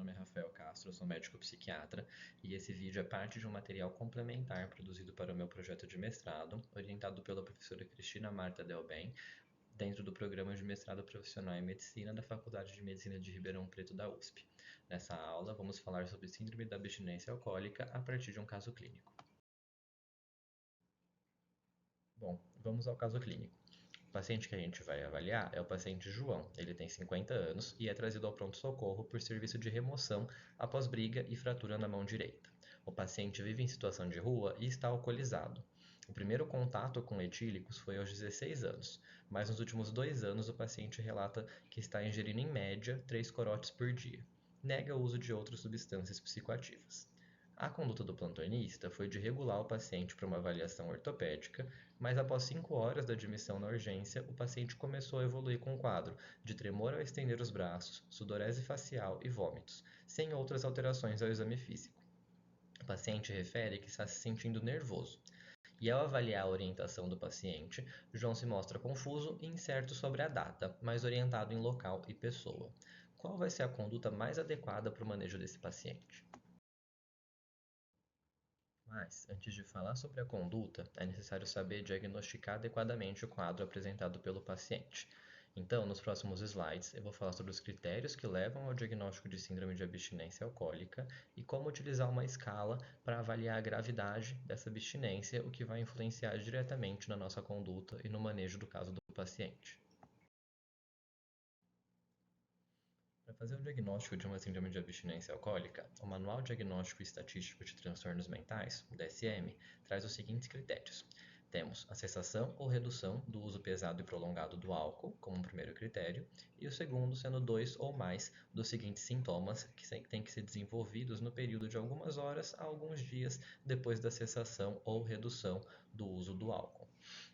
nome é Rafael Castro, eu sou médico psiquiatra e esse vídeo é parte de um material complementar produzido para o meu projeto de mestrado, orientado pela professora Cristina Marta Delbem, dentro do programa de mestrado profissional em medicina da Faculdade de Medicina de Ribeirão Preto da USP. Nessa aula, vamos falar sobre síndrome da abstinência alcoólica a partir de um caso clínico. Bom, vamos ao caso clínico. O paciente que a gente vai avaliar é o paciente João. Ele tem 50 anos e é trazido ao pronto-socorro por serviço de remoção após briga e fratura na mão direita. O paciente vive em situação de rua e está alcoolizado. O primeiro contato com etílicos foi aos 16 anos, mas nos últimos 2 anos o paciente relata que está ingerindo em média 3 corotes por dia. Nega o uso de outras substâncias psicoativas. A conduta do plantonista foi de regular o paciente para uma avaliação ortopédica, mas após 5 horas da admissão na urgência, o paciente começou a evoluir com um quadro de tremor ao estender os braços, sudorese facial e vômitos, sem outras alterações ao exame físico. O paciente refere que está se sentindo nervoso. E ao avaliar a orientação do paciente, João se mostra confuso e incerto sobre a data, mas orientado em local e pessoa. Qual vai ser a conduta mais adequada para o manejo desse paciente? Mas, antes de falar sobre a conduta, é necessário saber diagnosticar adequadamente o quadro apresentado pelo paciente. Então, nos próximos slides, eu vou falar sobre os critérios que levam ao diagnóstico de síndrome de abstinência alcoólica e como utilizar uma escala para avaliar a gravidade dessa abstinência, o que vai influenciar diretamente na nossa conduta e no manejo do caso do paciente. Para fazer o diagnóstico de uma síndrome de abstinência alcoólica, o Manual Diagnóstico e Estatístico de Transtornos Mentais, o DSM, traz os seguintes critérios. Temos a cessação ou redução do uso pesado e prolongado do álcool, como um primeiro critério, e o segundo sendo 2 ou mais dos seguintes sintomas que têm que ser desenvolvidos no período de algumas horas a alguns dias depois da cessação ou redução do uso do álcool.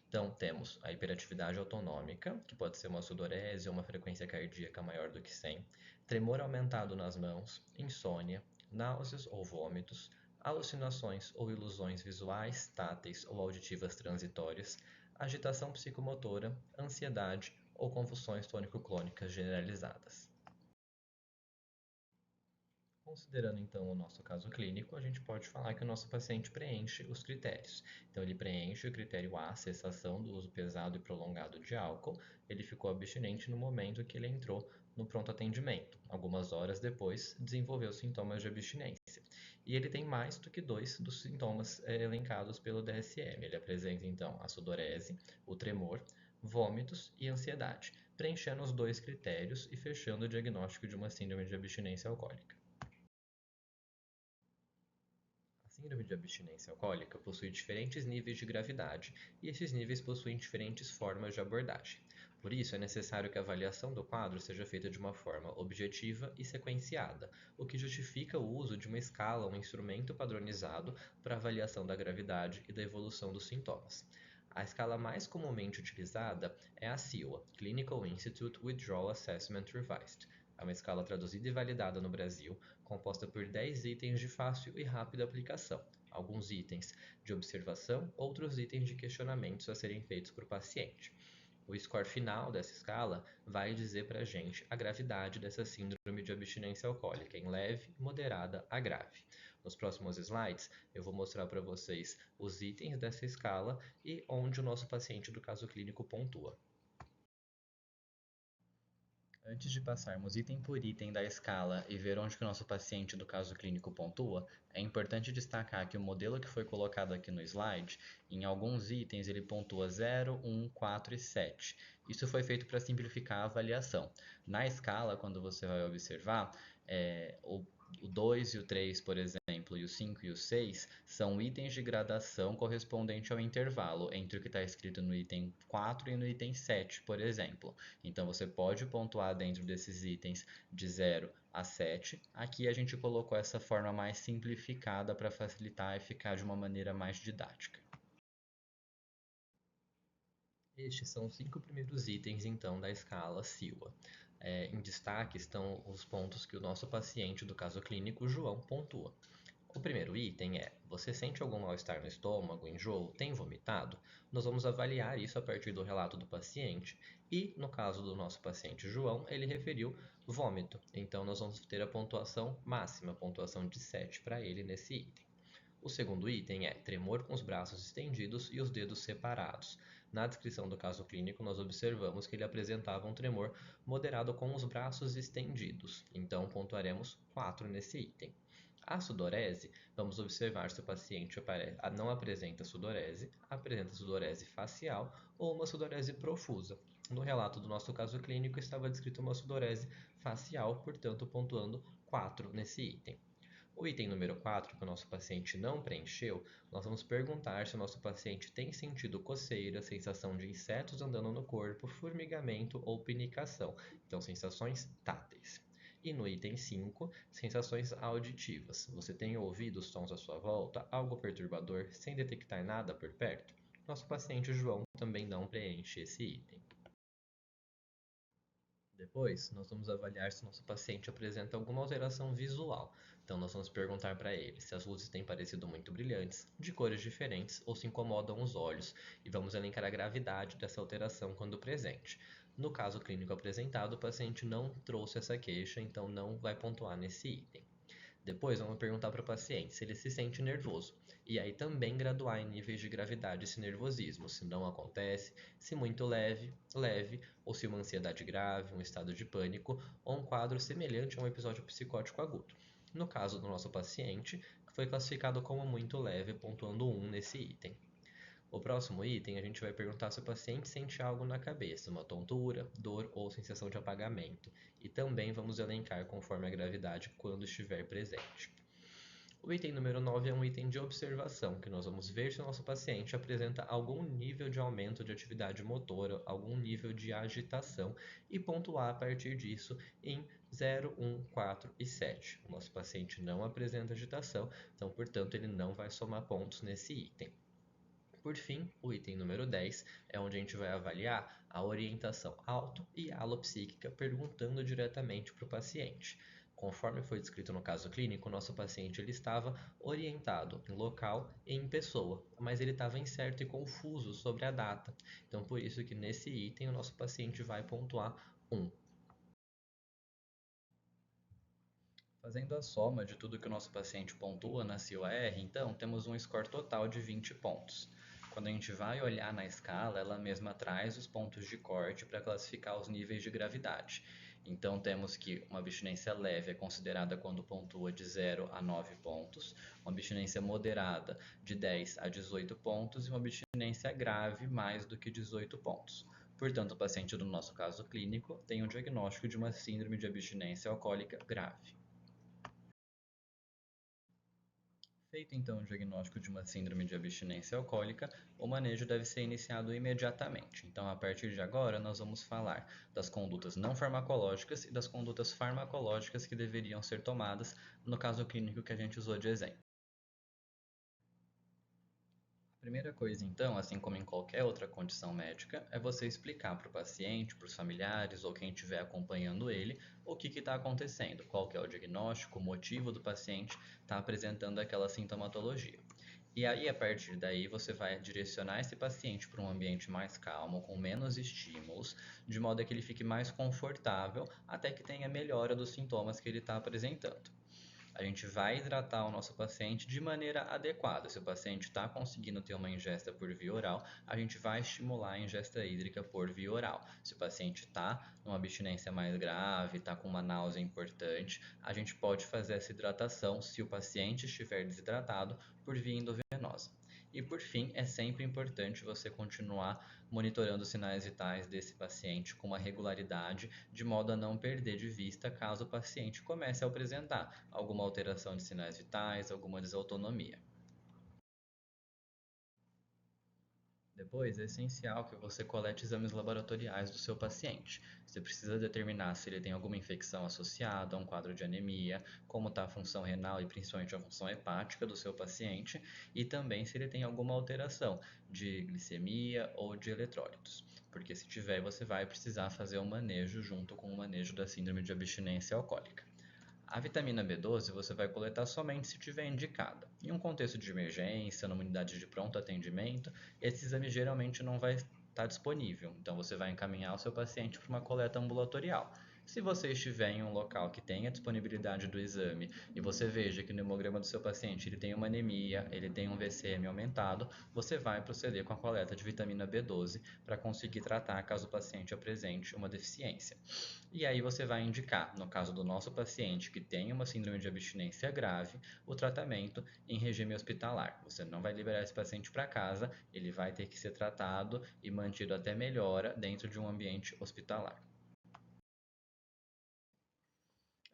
Então, temos a hiperatividade autonômica, que pode ser uma sudorese ou uma frequência cardíaca maior do que 100, tremor aumentado nas mãos, insônia, náuseas ou vômitos, alucinações ou ilusões visuais, táteis ou auditivas transitórias, agitação psicomotora, ansiedade ou convulsões tônico-clônicas generalizadas. Considerando então o nosso caso clínico, a gente pode falar que o nosso paciente preenche os critérios. Então, ele preenche o critério A, cessação do uso pesado e prolongado de álcool. Ele ficou abstinente no momento que ele entrou no pronto atendimento. Algumas horas depois, desenvolveu sintomas de abstinência. E ele tem mais do que 2 dos sintomas elencados pelo DSM. Ele apresenta então a sudorese, o tremor, vômitos e ansiedade, preenchendo os 2 critérios e fechando o diagnóstico de uma síndrome de abstinência alcoólica. A síndrome de abstinência alcoólica possui diferentes níveis de gravidade e esses níveis possuem diferentes formas de abordagem. Por isso, é necessário que a avaliação do quadro seja feita de uma forma objetiva e sequenciada, o que justifica o uso de uma escala ou um instrumento padronizado para avaliação da gravidade e da evolução dos sintomas. A escala mais comumente utilizada é a CIWA, Clinical Institute Withdrawal Assessment Revised. É uma escala traduzida e validada no Brasil, composta por 10 itens de fácil e rápida aplicação, alguns itens de observação, outros itens de questionamentos a serem feitos para o paciente. O score final dessa escala vai dizer para a gente a gravidade dessa síndrome de abstinência alcoólica, em leve, moderada a grave. Nos próximos slides, eu vou mostrar para vocês os itens dessa escala e onde o nosso paciente do caso clínico pontua. Antes de passarmos item por item da escala e ver onde que o nosso paciente do caso clínico pontua, é importante destacar que o modelo que foi colocado aqui no slide, em alguns itens ele pontua 0, 1, 4 e 7. Isso foi feito para simplificar a avaliação. Na escala, quando você vai observar, o 2 e o 3, por exemplo, e o 5 e o 6 são itens de gradação correspondente ao intervalo entre o que está escrito no item 4 e no item 7, por exemplo. Então, você pode pontuar dentro desses itens de 0 a 7. Aqui a gente colocou essa forma mais simplificada para facilitar e ficar de uma maneira mais didática. Estes são os 5 primeiros itens, então, da escala CIWA. Em destaque estão os pontos que o nosso paciente do caso clínico, João, pontua. O primeiro item é: você sente algum mal-estar no estômago, enjoo, tem vomitado? Nós vamos avaliar isso a partir do relato do paciente e, no caso do nosso paciente João, ele referiu vômito. Então, nós vamos ter a pontuação máxima, a pontuação de 7 para ele nesse item. O segundo item é tremor com os braços estendidos e os dedos separados. Na descrição do caso clínico, nós observamos que ele apresentava um tremor moderado com os braços estendidos, então pontuaremos 4 nesse item. A sudorese, vamos observar se o paciente não apresenta sudorese facial ou uma sudorese profusa. No relato do nosso caso clínico estava descrito uma sudorese facial, portanto pontuando 4 nesse item. O item número 4, que o nosso paciente não preencheu, nós vamos perguntar se o nosso paciente tem sentido coceira, sensação de insetos andando no corpo, formigamento ou pinicação, então sensações táteis. E no item 5, sensações auditivas. Você tem ouvido os sons à sua volta, algo perturbador, sem detectar nada por perto? Nosso paciente João também não preenche esse item. Depois, nós vamos avaliar se o nosso paciente apresenta alguma alteração visual. Então, nós vamos perguntar para ele se as luzes têm parecido muito brilhantes, de cores diferentes ou se incomodam os olhos, e vamos elencar a gravidade dessa alteração quando presente. No caso clínico apresentado, o paciente não trouxe essa queixa, então não vai pontuar nesse item. Depois, vamos perguntar para o paciente se ele se sente nervoso, e aí também graduar em níveis de gravidade esse nervosismo, se não acontece, se muito leve, leve, ou se uma ansiedade grave, um estado de pânico, ou um quadro semelhante a um episódio psicótico agudo. No caso do nosso paciente, foi classificado como muito leve, pontuando 1 nesse item. O próximo item, a gente vai perguntar se o paciente sente algo na cabeça, uma tontura, dor ou sensação de apagamento, e também vamos elencar conforme a gravidade quando estiver presente. O item número 9 é um item de observação, que nós vamos ver se o nosso paciente apresenta algum nível de aumento de atividade motora, algum nível de agitação, e pontuar a partir disso em 0, 1, 4 e 7. O nosso paciente não apresenta agitação, então, portanto, ele não vai somar pontos nesse item. Por fim, o item número 10 é onde a gente vai avaliar a orientação auto e alopsíquica, perguntando diretamente para o paciente. Conforme foi descrito no caso clínico, nosso paciente ele estava orientado em local e em pessoa, mas ele estava incerto e confuso sobre a data. Então, por isso que nesse item o nosso paciente vai pontuar 1. Fazendo a soma de tudo que o nosso paciente pontua na CIO-R, então temos um score total de 20 pontos. Quando a gente vai olhar na escala, ela mesma traz os pontos de corte para classificar os níveis de gravidade. Então temos que uma abstinência leve é considerada quando pontua de 0 a 9 pontos, uma abstinência moderada de 10 a 18 pontos e uma abstinência grave mais do que 18 pontos. Portanto, o paciente do nosso caso clínico tem um diagnóstico de uma síndrome de abstinência alcoólica grave. Feito então o diagnóstico de uma síndrome de abstinência alcoólica, o manejo deve ser iniciado imediatamente. Então, a partir de agora, nós vamos falar das condutas não farmacológicas e das condutas farmacológicas que deveriam ser tomadas no caso clínico que a gente usou de exemplo. A primeira coisa, então, assim como em qualquer outra condição médica, é você explicar para o paciente, para os familiares ou quem estiver acompanhando ele, o que está acontecendo, qual que é o diagnóstico, o motivo do paciente estar apresentando aquela sintomatologia. E aí, a partir daí, você vai direcionar esse paciente para um ambiente mais calmo, com menos estímulos, de modo a que ele fique mais confortável até que tenha melhora dos sintomas que ele está apresentando. A gente vai hidratar o nosso paciente de maneira adequada. Se o paciente está conseguindo ter uma ingesta por via oral, a gente vai estimular a ingesta hídrica por via oral. Se o paciente está numa abstinência mais grave, está com uma náusea importante, a gente pode fazer essa hidratação, se o paciente estiver desidratado, por via endovenosa. E por fim, é sempre importante você continuar monitorando os sinais vitais desse paciente com uma regularidade, de modo a não perder de vista caso o paciente comece a apresentar alguma alteração de sinais vitais, alguma desautonomia. Depois, é essencial que você colete exames laboratoriais do seu paciente. Você precisa determinar se ele tem alguma infecção associada a um quadro de anemia, como está a função renal e principalmente a função hepática do seu paciente, e também se ele tem alguma alteração de glicemia ou de eletrólitos. Porque se tiver, você vai precisar fazer o manejo junto com o manejo da síndrome de abstinência alcoólica. A vitamina B12 você vai coletar somente se tiver indicada. Em um contexto de emergência, numa unidade de pronto atendimento, esse exame geralmente não vai estar disponível, então você vai encaminhar o seu paciente para uma coleta ambulatorial. Se você estiver em um local que tenha disponibilidade do exame e você veja que no hemograma do seu paciente ele tem uma anemia, ele tem um VCM aumentado, você vai proceder com a coleta de vitamina B12 para conseguir tratar caso o paciente apresente uma deficiência. E aí você vai indicar, no caso do nosso paciente que tem uma síndrome de abstinência grave, o tratamento em regime hospitalar. Você não vai liberar esse paciente para casa, ele vai ter que ser tratado e mantido até melhora dentro de um ambiente hospitalar.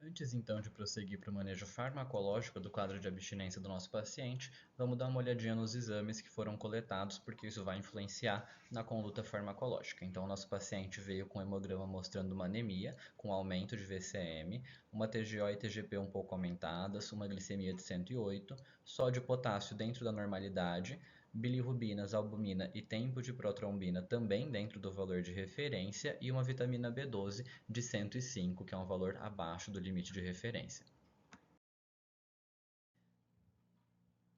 Antes então de prosseguir para o manejo farmacológico do quadro de abstinência do nosso paciente, vamos dar uma olhadinha nos exames que foram coletados, porque isso vai influenciar na conduta farmacológica. Então, o nosso paciente veio com um hemograma mostrando uma anemia, com aumento de VCM, uma TGO e TGP um pouco aumentadas, uma glicemia de 108, sódio e potássio dentro da normalidade, bilirrubinas, albumina e tempo de protrombina também dentro do valor de referência e uma vitamina B12 de 105, que é um valor abaixo do limite de referência.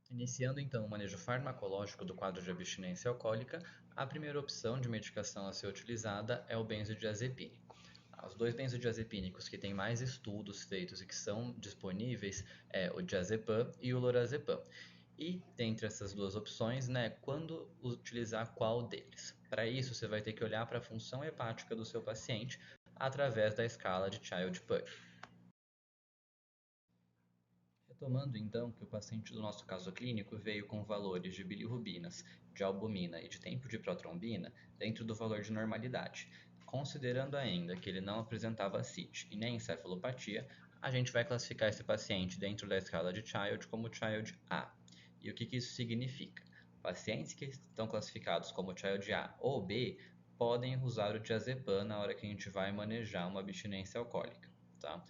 Iniciando então o manejo farmacológico do quadro de abstinência alcoólica, a primeira opção de medicação a ser utilizada é o benzodiazepínico. Os dois benzodiazepínicos que têm mais estudos feitos e que são disponíveis é o diazepam e o lorazepam. E dentre essas duas opções, quando utilizar qual deles? Para isso, você vai ter que olhar para a função hepática do seu paciente através da escala de Child-Pugh. Retomando então que o paciente do nosso caso clínico veio com valores de bilirrubinas, de albumina e de tempo de protrombina dentro do valor de normalidade. Considerando ainda que ele não apresentava CIT e nem encefalopatia, a gente vai classificar esse paciente dentro da escala de Child como Child A. E o que isso significa? Pacientes que estão classificados como Child A ou B podem usar o diazepam na hora que a gente vai manejar uma abstinência alcoólica, tá?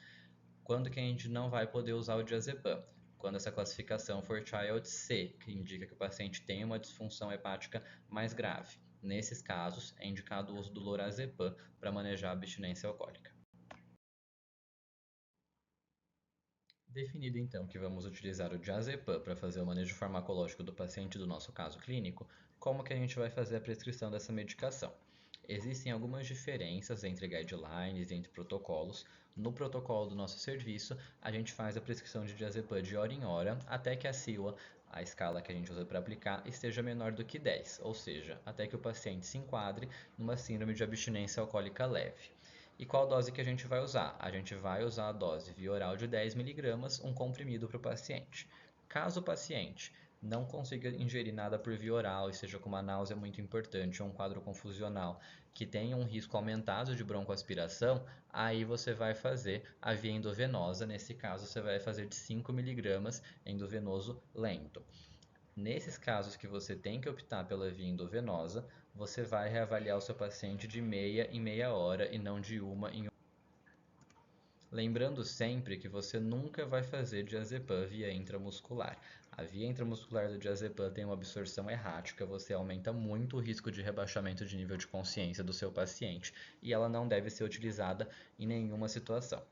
Quando que a gente não vai poder usar o diazepam? Quando essa classificação for Child C, que indica que o paciente tem uma disfunção hepática mais grave. Nesses casos, é indicado o uso do lorazepam para manejar a abstinência alcoólica. Definido então que vamos utilizar o diazepam para fazer o manejo farmacológico do paciente do nosso caso clínico, como que a gente vai fazer a prescrição dessa medicação? Existem algumas diferenças entre guidelines e entre protocolos. No protocolo do nosso serviço, a gente faz a prescrição de diazepam de hora em hora até que a CIWA, a escala que a gente usa para aplicar, esteja menor do que 10, ou seja, até que o paciente se enquadre numa síndrome de abstinência alcoólica leve. E qual dose que a gente vai usar? A gente vai usar a dose via oral de 10 mg, um comprimido para o paciente. Caso o paciente não consiga ingerir nada por via oral, e seja com uma náusea muito importante ou um quadro confusional que tenha um risco aumentado de broncoaspiração, aí você vai fazer a via endovenosa. Nesse caso, você vai fazer de 5 mg endovenoso lento. Nesses casos que você tem que optar pela via endovenosa, você vai reavaliar o seu paciente de meia em meia hora e não de uma em uma. Lembrando sempre que você nunca vai fazer diazepam via intramuscular. A via intramuscular do diazepam tem uma absorção errática, você aumenta muito o risco de rebaixamento de nível de consciência do seu paciente e ela não deve ser utilizada em nenhuma situação.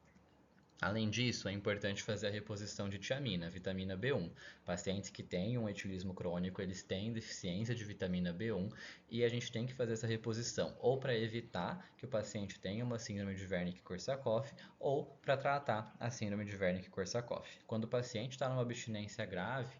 Além disso, é importante fazer a reposição de tiamina, vitamina B1. Pacientes que têm um etilismo crônico, eles têm deficiência de vitamina B1 e a gente tem que fazer essa reposição ou para evitar que o paciente tenha uma síndrome de Wernicke-Korsakoff ou para tratar a síndrome de Wernicke-Korsakoff. Quando o paciente está numa abstinência grave,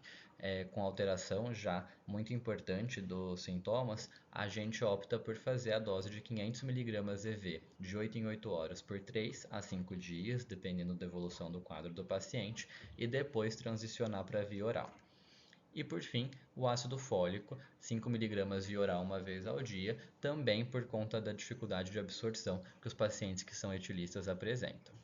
com alteração já muito importante dos sintomas, a gente opta por fazer a dose de 500 mg EV de 8 em 8 horas por 3 a 5 dias, dependendo da evolução do quadro do paciente, e depois transicionar para a via oral. E por fim, o ácido fólico, 5 mg via oral uma vez ao dia, também por conta da dificuldade de absorção que os pacientes que são etilistas apresentam.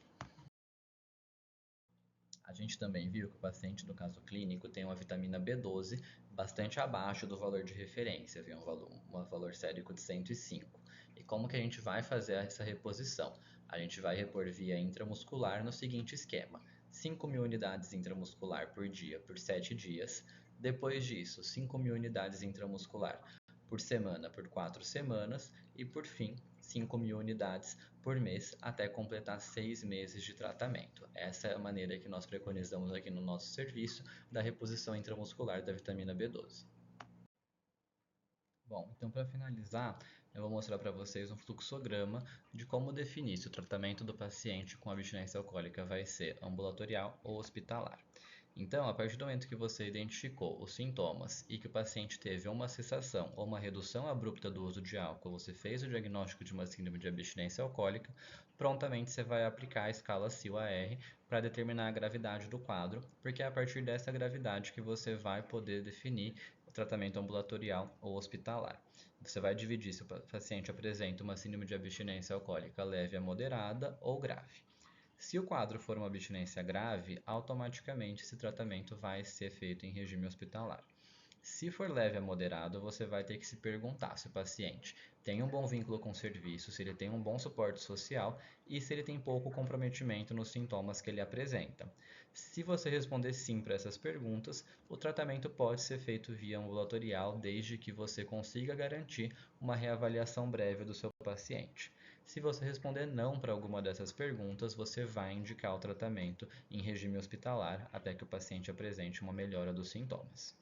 A gente também viu que o paciente no caso clínico tem uma vitamina B12 bastante abaixo do valor de referência, viu? Um valor sérico de 105. E como que a gente vai fazer essa reposição? A gente vai repor via intramuscular no seguinte esquema: 5.000 unidades intramuscular por dia por 7 dias. Depois disso, 5.000 unidades intramuscular por semana por 4 semanas. E por fim, 5.000 unidades por mês até completar 6 meses de tratamento. Essa é a maneira que nós preconizamos aqui no nosso serviço da reposição intramuscular da vitamina B12. Bom, então para finalizar, eu vou mostrar para vocês um fluxograma de como definir se o tratamento do paciente com abstinência alcoólica vai ser ambulatorial ou hospitalar. Então, a partir do momento que você identificou os sintomas e que o paciente teve uma cessação ou uma redução abrupta do uso de álcool, você fez o diagnóstico de uma síndrome de abstinência alcoólica, prontamente você vai aplicar a escala SIL-AR para determinar a gravidade do quadro, porque é a partir dessa gravidade que você vai poder definir o tratamento ambulatorial ou hospitalar. Você vai dividir se o paciente apresenta uma síndrome de abstinência alcoólica leve a moderada ou grave. Se o quadro for uma abstinência grave, automaticamente esse tratamento vai ser feito em regime hospitalar. Se for leve a moderado, você vai ter que se perguntar se o paciente tem um bom vínculo com o serviço, se ele tem um bom suporte social e se ele tem pouco comprometimento nos sintomas que ele apresenta. Se você responder sim para essas perguntas, o tratamento pode ser feito via ambulatorial, desde que você consiga garantir uma reavaliação breve do seu paciente. Se você responder não para alguma dessas perguntas, você vai indicar o tratamento em regime hospitalar até que o paciente apresente uma melhora dos sintomas.